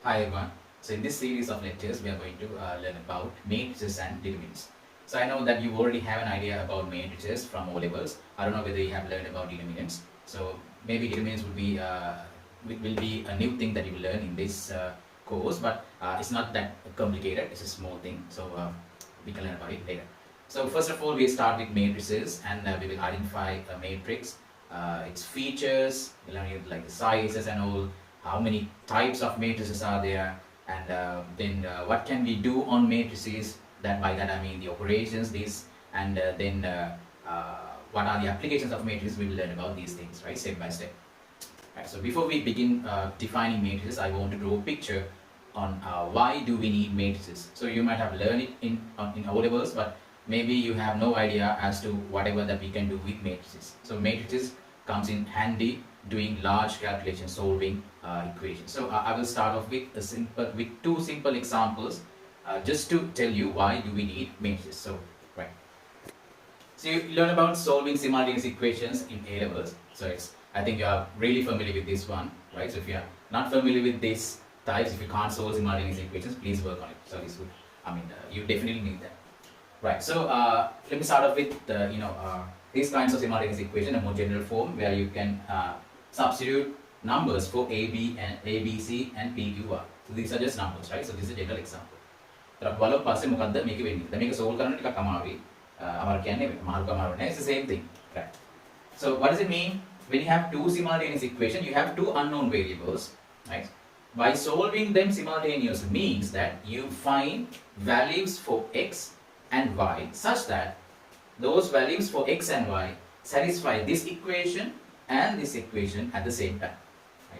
Hi everyone. So in this series of lectures, we are going to learn about matrices and determinants. So I know that you already have an idea about matrices from O levels. I don't know whether you have learned about determinants. So maybe determinants will be a new thing that you will learn in this course, but it's not that complicated. It's a small thing, so we can learn about it later. So first of all, we start with matrices, and we will identify a matrix, its features, we'll learn like the sizes and all, how many types of matrices are there, and then what can we do on matrices. That by that I mean the operations, this, and then what are the applications of matrices. We will learn about these things, right, step by step. Right, so before we begin defining matrices, I want to draw a picture on why do we need matrices. So you might have learned it in O levels, but maybe you have no idea as to whatever that we can do with matrices. So matrices comes in handy doing large calculation, solving equations. So I will start off with two simple examples just to tell you why do we need matrices. So right. So you learn about solving simultaneous equations in A levels. So I think you are really familiar with this one, right? So if you are not familiar with this types, if you can't solve simultaneous equations, please work on it. So this would, you definitely need that. Right. So let me start off with these kinds of simultaneous equation, a more general form where you can substitute numbers for A, B, C and P, Q, R. So these are just numbers, right? So this is a general example. It's the same thing, right? So what does it mean? When you have two simultaneous equations, you have two unknown variables, right? By solving them simultaneously means that you find values for x and y such that those values for x and y satisfy this equation and this equation at the same time.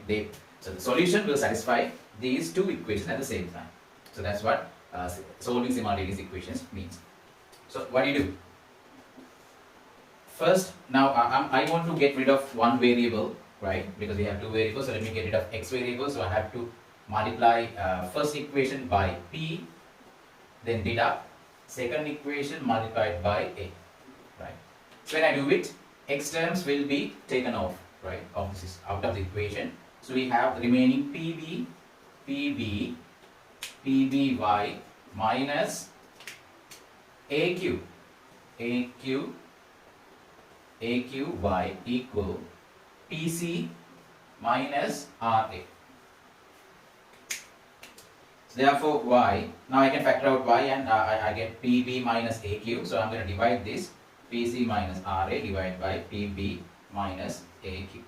Right? So the solution will satisfy these two equations at the same time. So that's what solving simultaneous equations means. So what do you do? First, now I want to get rid of one variable, right? Because we have two variables, so let me get rid of x variable. So I have to multiply first equation by p, then deduct second equation multiplied by a, right? So when I do it, x terms will be taken off, right? Out of the equation. So we have remaining pby minus aqy equal pc minus ra. So therefore y, now I can factor out y, and I get pb minus aq. So I'm going to divide this pc minus ra divided by pb minus aq.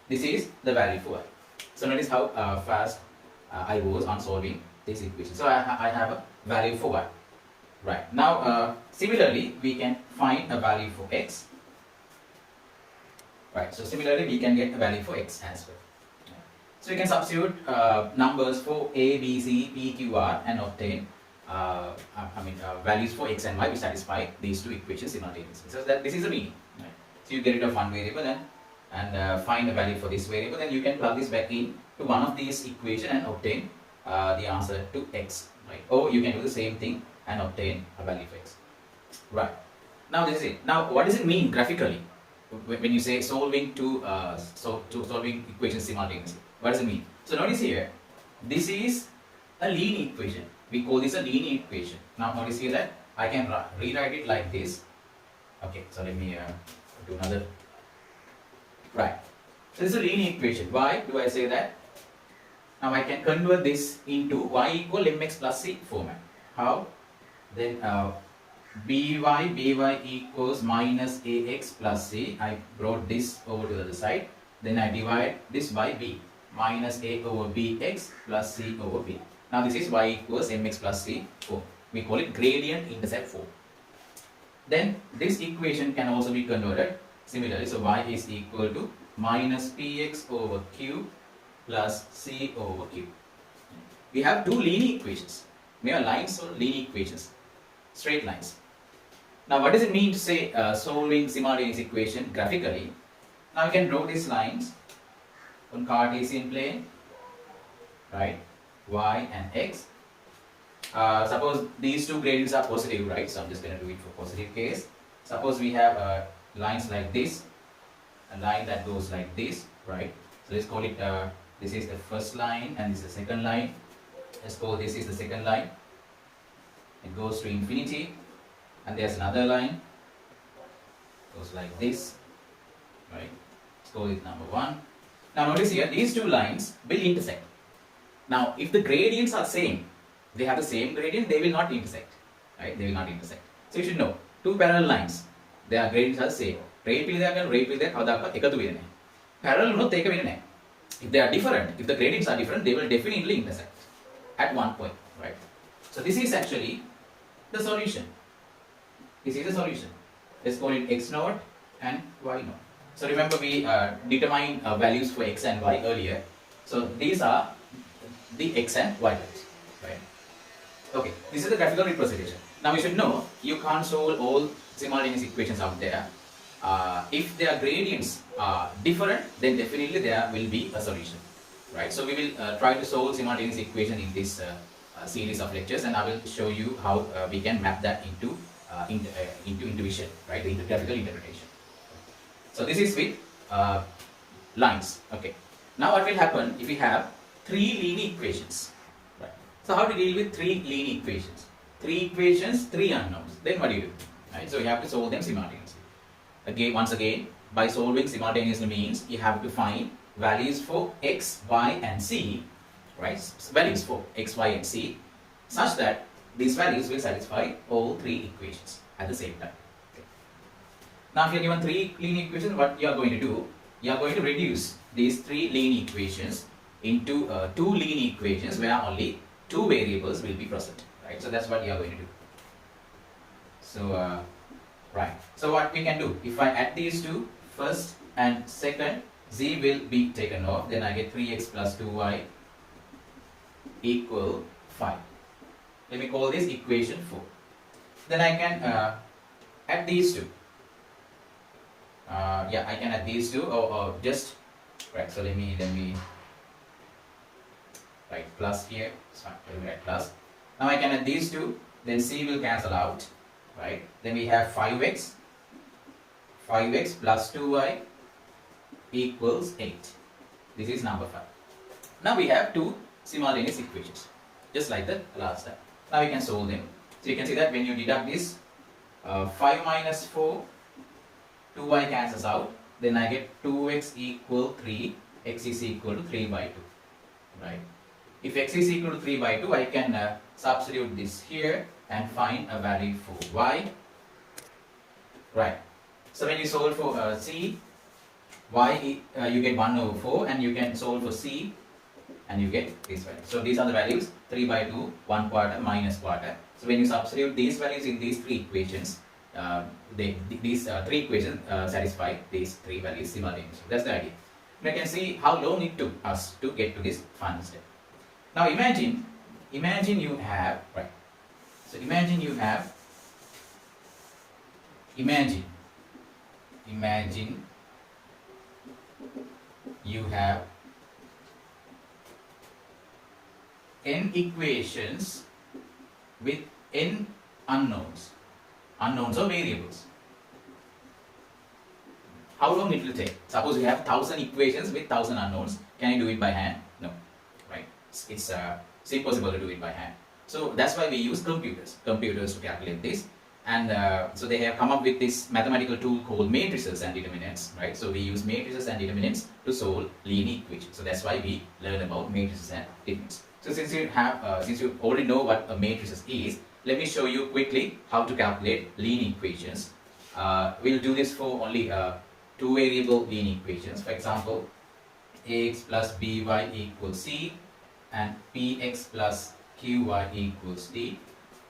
This is the value for y. So notice how fast I was on solving this equation. So I have a value for y. Right. Now similarly we can find a value for x. Right. So similarly we can get a value for x as well. So you can substitute numbers for a, b, c, p, q, r and obtain values for x and y which satisfy these two equations simultaneously. So this is the meaning. Right? So you get rid of one variable and find a value for this variable, then you can plug this back in to one of these equations and obtain the answer to x. Right? Or you can do the same thing and obtain a value for x. Right. Now this is it. Now what does it mean graphically when you say solving solving equations simultaneously? What does it mean? So notice here, this is a linear equation. We call this a linear equation. Now notice here that I can rewrite it like this. Okay, so let me do another. Right. So this is a linear equation. Why do I say that? Now I can convert this into y equal mx plus c format. How? Then by equals minus ax plus c. I brought this over to the other side. Then I divide this by b. Minus a over bx plus c over b. Now this is y equals mx plus c form. We call it gradient intercept form. Then this equation can also be converted similarly. So y is equal to minus px over q plus c over q. We have two linear equations. We have lines or linear equations, straight lines. Now what does it mean to say solving simultaneous equation graphically? Now you can draw these lines on Cartesian plane, right? Y and x. Suppose these two gradients are positive, right? So I'm just going to do it for positive case. Suppose we have lines like this, a line that goes like this, right? So let's call it This is the first line and this is the second line. Let's call this is the second line. It goes to infinity, and there's another line. Goes like this, right? Let's call it number 1. Now notice here, these two lines will intersect. Now, if the gradients are same, they have the same gradient, they will not intersect, right? They will not intersect. So you should know, two parallel lines, their gradients are same. Rate will there, parallel if they are different, if the gradients are different, they will definitely intersect at one point, right? So this is actually the solution. This is the solution. Let's call it x naught and y naught. So remember we determined values for x and y earlier. So these are the x and y values, right? Okay, this is the graphical representation. Now you should know you can't solve all simultaneous equations out there. If their gradients are different, then definitely there will be a solution, right? So we will try to solve simultaneous equation in this series of lectures, and I will show you how we can map that into intuition, right? Into graphical interpretation. So this is with lines. Okay. Now what will happen if we have 3 linear equations? Right. So how to deal with 3 linear equations? 3 equations, 3 unknowns. Then what do you do? Right. So you have to solve them simultaneously. Again, once again, by solving simultaneously means you have to find values for x, y, and z, right? Values for x, y, and z, such that these values will satisfy all 3 equations at the same time. Okay. Now, if you are given 3 linear equations, what you are going to do? You are going to reduce these 3 linear equations into 2 linear equations where only 2 variables will be present, right? So that's what you are going to do. So, right. So what we can do? If I add these two, first and second, z will be taken off. Then I get 3x plus 2y equal 5. Let me call this equation 4. Then I can add these two. Yeah, I can add these two, or just right. So let me write plus here. Sorry, let me write plus. Now I can add these two. Then c will cancel out, right? Then we have 5x plus 2y equals 8. This is number 5. Now we have 2 simultaneous equations, just like the last time. Now we can solve them. So you can see that when you deduct this, 5 minus 4, 2y cancels out. Then I get 2x equal 3, x is equal to 3 by 2. Right? If x is equal to 3 by 2, I can substitute this here and find a value for y. Right. So when you solve for c, y you get 1 over 4, and you can solve for c and you get this value. So these are the values: 3 by 2, 1 quarter, minus quarter. So when you substitute these values in these 3 equations, these 3 equations satisfy these 3 values simultaneously. That's the idea. You can see how long it took us to get to this final step. Now imagine you have, right? So imagine you have n equations with n unknowns or variables. How long it will take? Suppose you have 1000 equations with 1000 unknowns. Can you do it by hand? No, right? It's impossible to do it by hand. So that's why we use computers to calculate this. And so they have come up with this mathematical tool called matrices and determinants, right? So we use matrices and determinants to solve linear equations. So that's why we learn about matrices and determinants. So since you already know what a matrices is, let me show you quickly how to calculate linear equations. We'll do this for only 2 variable linear equations. For example, ax plus by equals c and px plus qy equals d.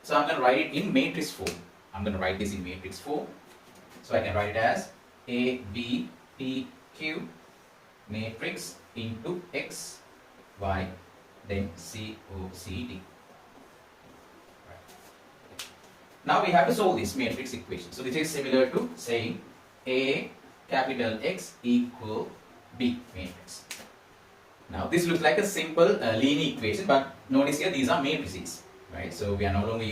So I'm going to write it in matrix form. I'm going to write this in matrix form. So I can write it as a, b, p, q matrix into x, y, then c, o, c, d. Right. Now we have to solve this matrix equation. So this is similar to saying a capital X equal b matrix. Now this looks like a simple linear equation, but notice here these are matrices, right? So we are no longer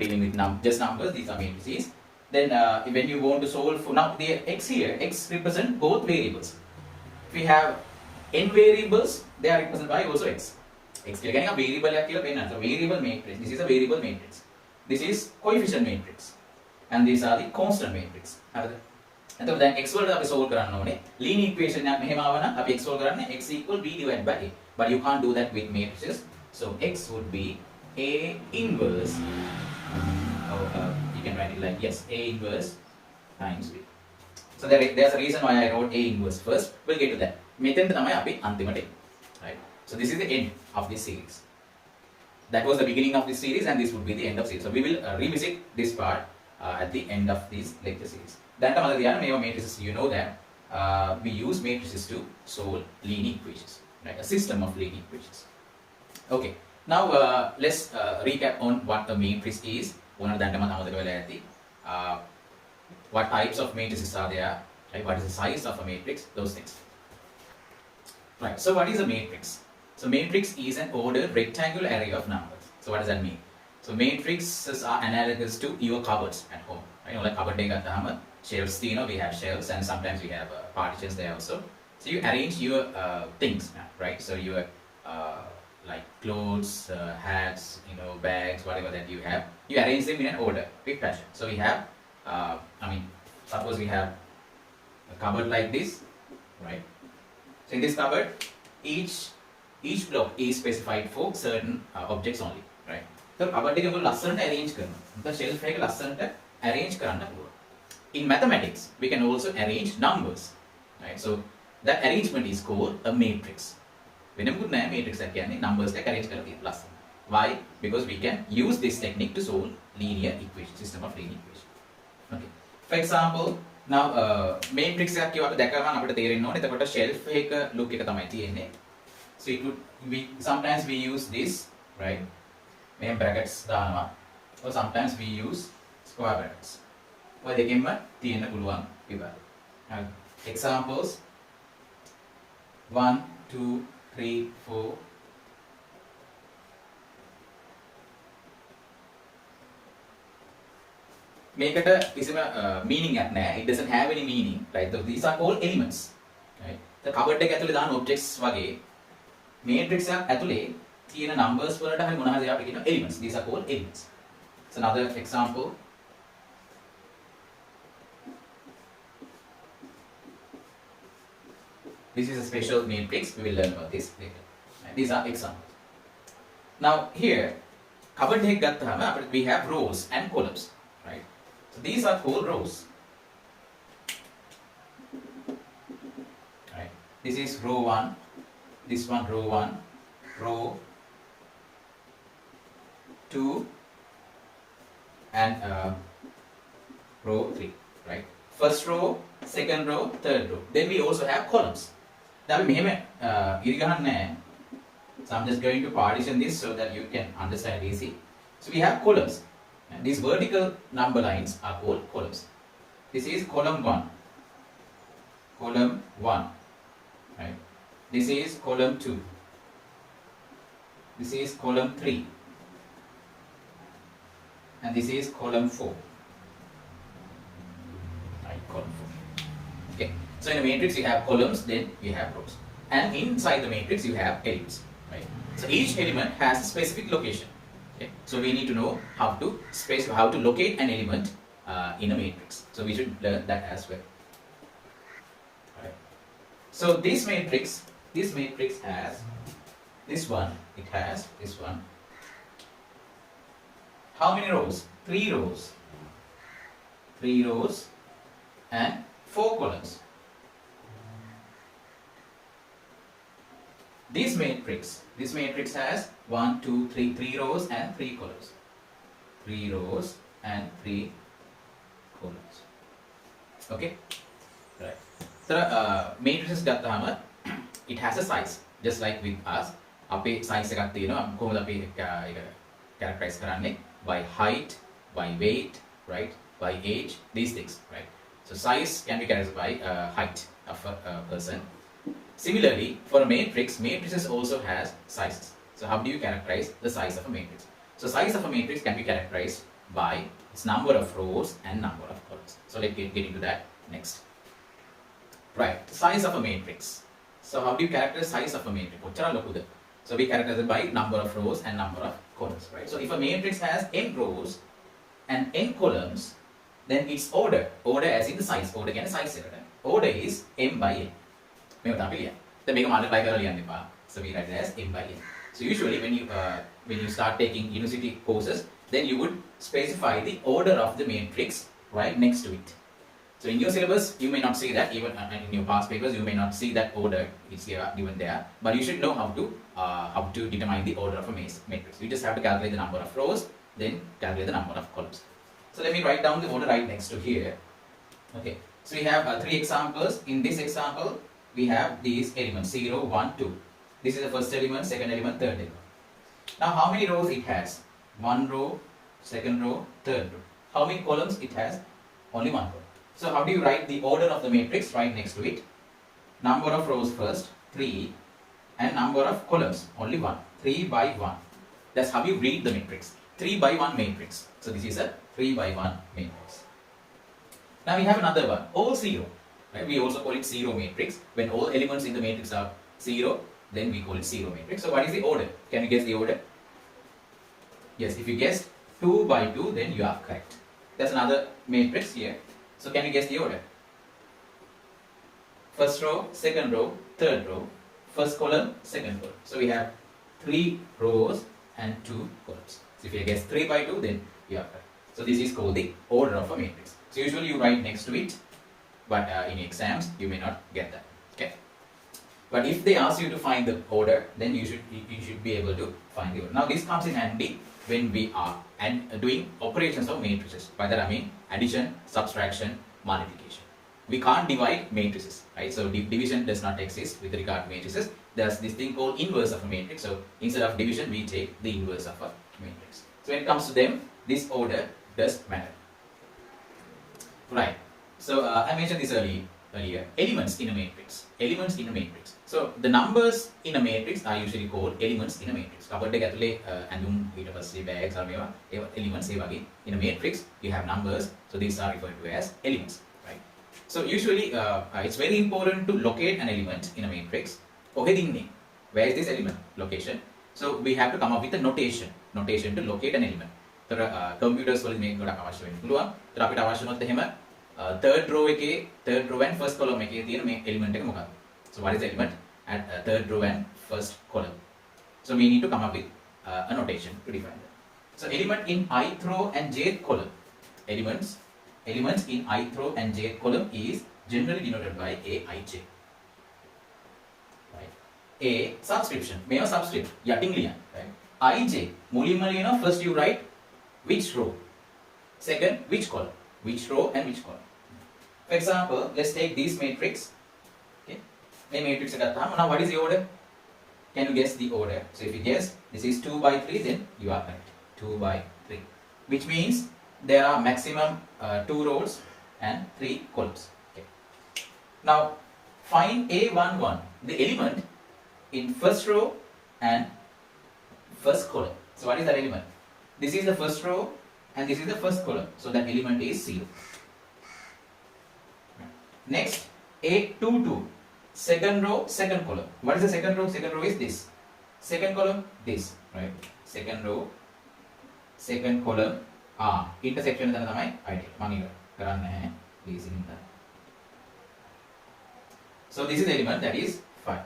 dealing with just numbers. These are matrices. Then when you want to solve for, now the x here, x represent both variables. If we have n variables, they are represented by also x. x කියලා කියන්නේ variable එකක් කියලා පෙන්නනවා. So variable matrix, this is a variable matrix. This is coefficient matrix. And these are the constant matrix. හරිද? එතකොට දැන් x වලට අපි solve කරන්න ඕනේ. linear equation එකක් මෙහෙම ආව නම් අපි x solve කරන්නේ x equal b divided by a. But you can't do that with matrices. So x would be a inverse, you can write it like, yes, a inverse times b. So there's a reason why I wrote a inverse first. We'll get to that. මෙතෙන්ට තමයි අපි අන්තිමට එන්නේ. Right? So this is the end of this series. That was the beginning of this series and this would be the end of series. So we will revisit this part at the end of this lecture series. දැන්ට මතක තියාගන්න මේවා matrices, you know that we use matrices to solve linear equations, right? A system of linear equations. Okay. Now let's recap on what a matrix is. ඕනට දැන්ට මම අමතක වෙලා ඇති. What types of matrices are there? Right? What is the size of a matrix? Those things. Right. So what is a matrix? So matrix is an ordered rectangular array of numbers. So what does that mean? So matrices are analogous to your cupboards at home. Right? Like cupboard එක ගත්තාම shelves තියෙනවා, we have shelves and sometimes we have partitions there also. So you arrange your things, right? So your like clothes, hats, bags, whatever that you have, you arrange them in an order, quick fashion. So we have, suppose we have a cupboard like this, right? So in this cupboard, each block is specified for certain objects only, right? So cupboard එක මොකද ලස්සනට arrange කරනවා. මොකද shelf එක ලස්සනට arrange කරන්න පුළුවන්. In mathematics, we can also arrange numbers, right? So that arrangement is called a matrix. වෙන මොකුත් නැහැ matrix එක කියන්නේ numbers එක arrange කරලා තියෙන ලස්සන. Why? Because we can use this technique to solve linear equation, system of linear equation. Okay. For example, now matrix එකක් කියව අපිට දැකගම අපිට තේරෙන්න ඕනේ. එතකොට shelf එක look එක තමයි තියෙන්නේ. So it would sometimes we use this, right? මෙහෙම brackets දානවා. Or sometimes we use square brackets. ඔය දෙකෙන්ම තියෙන්න පුළුවන් විභාග. Examples 1 2 3 4 මේකට කිසිම meaning එකක් නැහැ. It doesn't have any meaning, right? So these are all elements, right? The cupboard එක ඇතුලේ දාන objects වගේ matrix එකක් ඇතුලේ තියෙන numbers වලට හරි මොනවා හරි අපිට කියනවා elements. These are called elements. So another example, this is a special matrix. We will learn about this later. Right? These are examples. Now here, cupboard එක ගත්තාම අපිට we have rows and columns, right? So these are called rows. Right? This is row 1, this one row 1, row 2 and row 3, right? First row, second row, third row. Then we also have columns. Now we මෙහෙම ඉරි ගහන්නේ නැහැ. So I'm just going to partition this so that you can understand easy. So we have columns. And these vertical number lines are called columns. This is column 1. Column 1. Right? This is column 2. This is column 3. And this is column 4. Right, column 4. Okay. So in a matrix you have columns, then you have rows. And inside the matrix you have elements. Right? So each element has a specific location. Okay? So we need to know how to locate an element in a matrix. So we should learn that as well. Right? So this matrix has this one. It has this one. How many rows? 3 rows. 3 rows and 4 columns. This matrix has 1, 2, 3 rows and 3 columns. 3 rows and 3 columns. Okay? Right. So matrices ගත්තාම it has a size. Just like with us, අපේ size එකක් තියෙනවා. කොහොමද අපි ඒක characterize කරන්නේ? By height, by weight, right? By age, these things, right? So size can be characterized by height of a person. Similarly, for a matrix, matrices also has sizes. So how do you characterize the size of a matrix? So size of a matrix can be characterized by its number of rows and number of columns. So let's get into that next. Right, the size of a matrix. So how do you characterize size of a matrix? So we characterize it by number of rows and number of columns, right? So if a matrix has n rows and n columns, then its order as in the size, order again size eකට. Order is m by n. මේක තමයි ලියන්නේ. දැන් මේක multiply කරලා ලියන්න එපා. So we write it as m by n. So usually when you start taking university courses, then you would specify the order of the matrix right next to it. So in your syllabus, you may not see that, even in your past papers, you may not see that order. It's given there, but you should know how to determine the order of a matrix. You just have to calculate the number of rows, then calculate the number of columns. So let me write down the order right next to here. Okay. So we have 3 examples. In this example, we have these elements 0, 1, 2. This is the first element, second element, third element. Now how many rows it has? 1 row, second row, third row. How many columns it has? Only 1 row. So how do you write the order of the matrix right next to it? Number of rows first, 3, and number of columns, only 1. 3 by 1. That's how you read the matrix. 3 by 1 matrix. So this is a 3 by 1 matrix. Now we have another one, all 0. Right? We also call it 0 matrix. When all elements in the matrix are 0, then we call it 0 matrix. So what is the order? Can you guess the order? Yes, if you guessed 2 by 2, then you are correct. That's another matrix here. So can you guess the order? First row, second row, third row, first column, second column. So we have 3 rows and 2 columns. So if you guess 3 by 2, then you are correct. So this is called the order of a matrix. So usually you write next to it, but in exams you may not get that. Okay. But if they ask you to find the order, then you should be able to find the order. Now this comes in handy when we are doing operations of matrices. By that I mean addition, subtraction, multiplication. We can't divide matrices, right? So division does not exist with regard to matrices. There's this thing called inverse of a matrix. So instead of division, we take the inverse of a matrix. So when it comes to them, this order does matter. Right. So I mentioned this earlier. Elements in a matrix. Elements in a matrix. So the numbers in a matrix are usually called elements in a matrix. Cupboard එක ඇතුලේ ඇඳුම් ඊට පස්සේ bags අර මේවා elements ඒ වගේ. In a matrix you have numbers. So these are referred to as elements, right? So usually it's very important to locate an element in a matrix. කොහෙද ඉන්නේ? Where is this element location? So we have to come up with a notation to locate an element. So computers වලින් මේක ගොඩක් අවශ්‍ය වෙන්න පුළුවන්. ඒතර අපිට අවශ්‍ය වුණොත් එහෙම third row and first column එකේ තියෙන මේ element එක මොකක්ද? So what is the element at third row and first column? So we need to come up with a notation to define that. So element in ith row and jth column. Elements in ith row and jth column is generally denoted by aij. Right? A subscription. May subscript. යටින් ලියන්න. Right? ij මුලින්ම ලියනවා. First you write which row. Second which column. Which row and which column. For example, let's take this matrix. Okay. A matrix now what is the order? Can you guess the order? So if you guess this is 2 by 3, then you are correct. 2 by 3. Which means there are maximum 2 rows and 3 columns. Okay. Now find A11, the element in first row and first column. So what is that element? This is the first row and this is the first column. So that element is 0. Next, A22, second row, second column. What is the second row? Second row is this. Second column, this. Right? Second row, second column. Intersection is the idea. So this is the element that is 5.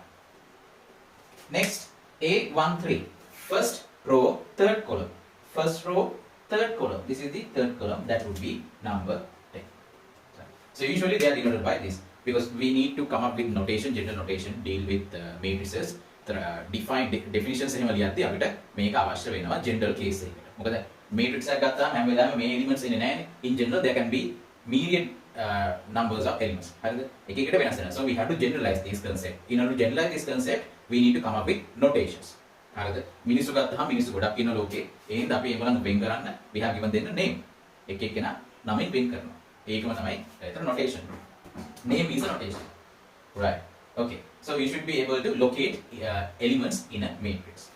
Next, A13, first row, third column. First row, third column. This is the third column. That would be number 10. So usually they are denoted by this because we need to come up with notation, general notation, deal with matrices. Define definitions එහෙම ලියද්දී අපිට මේක අවශ්‍ය වෙනවා general case එකකට. මොකද matrix එකක් ගත්තාම හැම වෙලාවෙම මේ elements එන්නේ නැහැනේ. In general there can be myriad numbers of elements. හරිද? එක එකට වෙනස් වෙනවා. So we have to generalize this concept. In order to generalize this concept, we need to come up with notations. හරිද? මිනිස්සු ගත්තාම මිනිස්සු ගොඩක් ඉන්න ලෝකේ. ඒ හින්දා අපි ඒගොල්ලන් වෙන් කරන්න we have given them a name. එක එක්කෙනා නමින් වෙන් කරනවා. ඒකම තමයි ඒතර notation. Name is a notation. Right. Okay. So you should be able to locate elements in a matrix.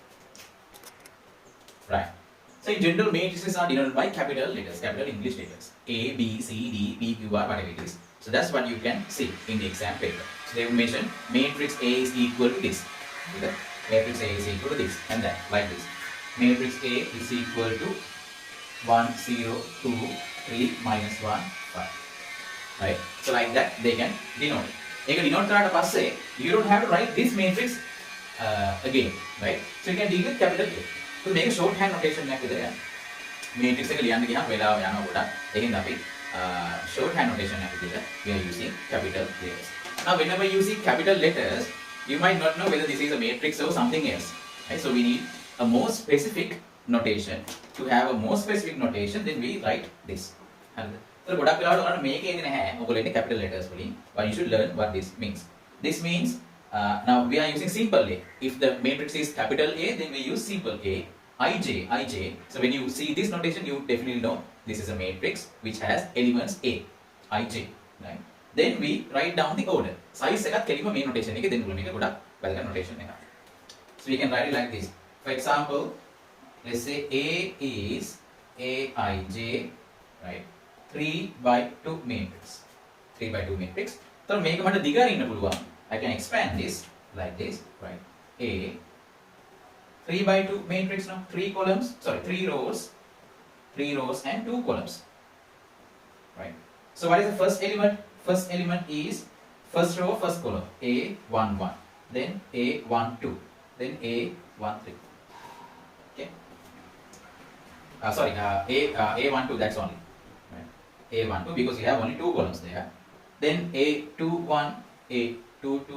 Right. So in general, matrices are denoted by capital letters, capital English letters. A, B, C, D, P, Q, R, whatever it is. So that's what you can see in the exam paper. So they will mention matrix A is equal to this. Okay? Matrix A is equal to this and that, like this. Matrix A is equal to 1, 0, 2, 3, minus 1, 5. Right? So like that they can denote it. If you denote කරාට පස්සේ you don't have to write this matrix again, right? So you can deal with capital A. So මේක shorthand notation එකක් විතර යනවා. Matrix එක ලියන්න ගියාම වෙලාව යනවා ගොඩක්. එහෙනම් අපි shorthand notation එකක් විතර we are using capital letters. Now whenever you see capital letters, you might not know whether this is a matrix or something else. Right? So we need a more specific notation. To have a more specific notation, then we write this. So ගොඩක් වෙලාවට ඔයාලට මේක එන්නේ නැහැ. ඔයගොල්ලෝ එන්නේ capital letters වලින්. But you should learn what this means. This means now we are using simple A. If the matrix is capital A, then we use simple A. Ij. So when you see this notation, you definitely know this is a matrix which has elements A. Ij. Right? Then we write down the order. Size එකත් කෙලිම මේ notation එකේ දෙන්න පුළුවන්. මේක ගොඩක් වැදගත් notation එකක්. So we can write it like this. For example, let's say A is Aij, right? 3 by 2 matrix. 3 by 2 matrix. So මේක මට දිගරින්න පුළුවන්. I can expand this like this, right? A 3 by 2 matrix, no? 3 columns, sorry, 3 rows and 2 columns, right? So what is the first element? First element is first row, first column, A11, then A12, then A13. Okay. A12, that's only. Right? A12 because we have only 2 columns there. Then A21, A22,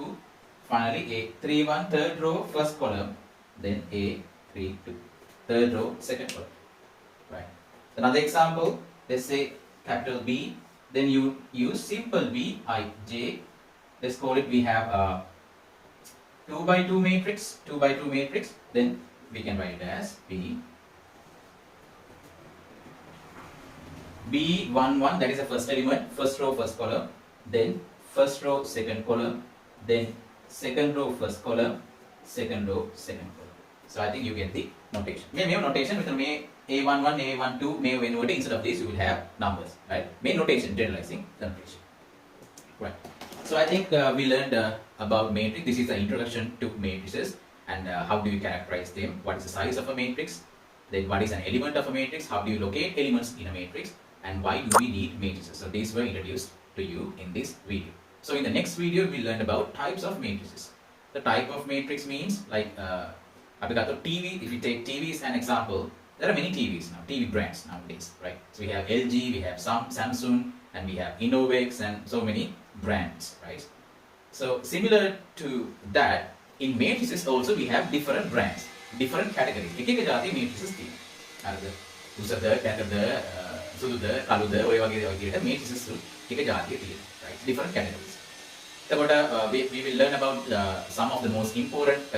finally A31, third row, first column, then A32, third row, second column. Right. Another example, let's say capital B, then you use simple B, I, J. Let's call it, we have a 2 by 2 matrix, then we can write it as B. B11, that is the first element, first row, first column, then first row, second column, then second row, first column, second row, second column. So I think you get the notation. May notation with the A11, A12, may when instead of this you will have numbers, right? Main notation, generalizing the notation. Right. So I think we learned about matrix. This is the introduction to matrices and how do you characterize them? What is the size of a matrix? Then what is an element of a matrix? How do you locate elements in a matrix? And why do we need matrices? So these were introduced to you in this video. So in the next video we learn about types of matrices. The type of matrix means like TV. If you take TV as an example, there are many TVs now, TV brands nowadays, right? So we have LG, we have Samsung, and we have Innovex, and so many brands, right? So similar to that, in matrices also we have different brands, different categories. එක එක જાති matrices තියෙනවා. හරිද? උසද, කැටද, සුදුද, කළුද ඔය වගේ දේවල් විදිහට matrices එක જાතිය තියෙනවා, right? Different categories. එතකොට we will learn about some of the most important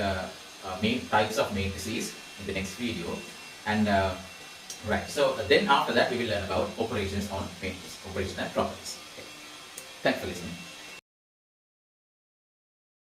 main types of matrices in the next video. And right, so then after that we will learn about operations on matrices, operational properties. Okay. Thanks for listening.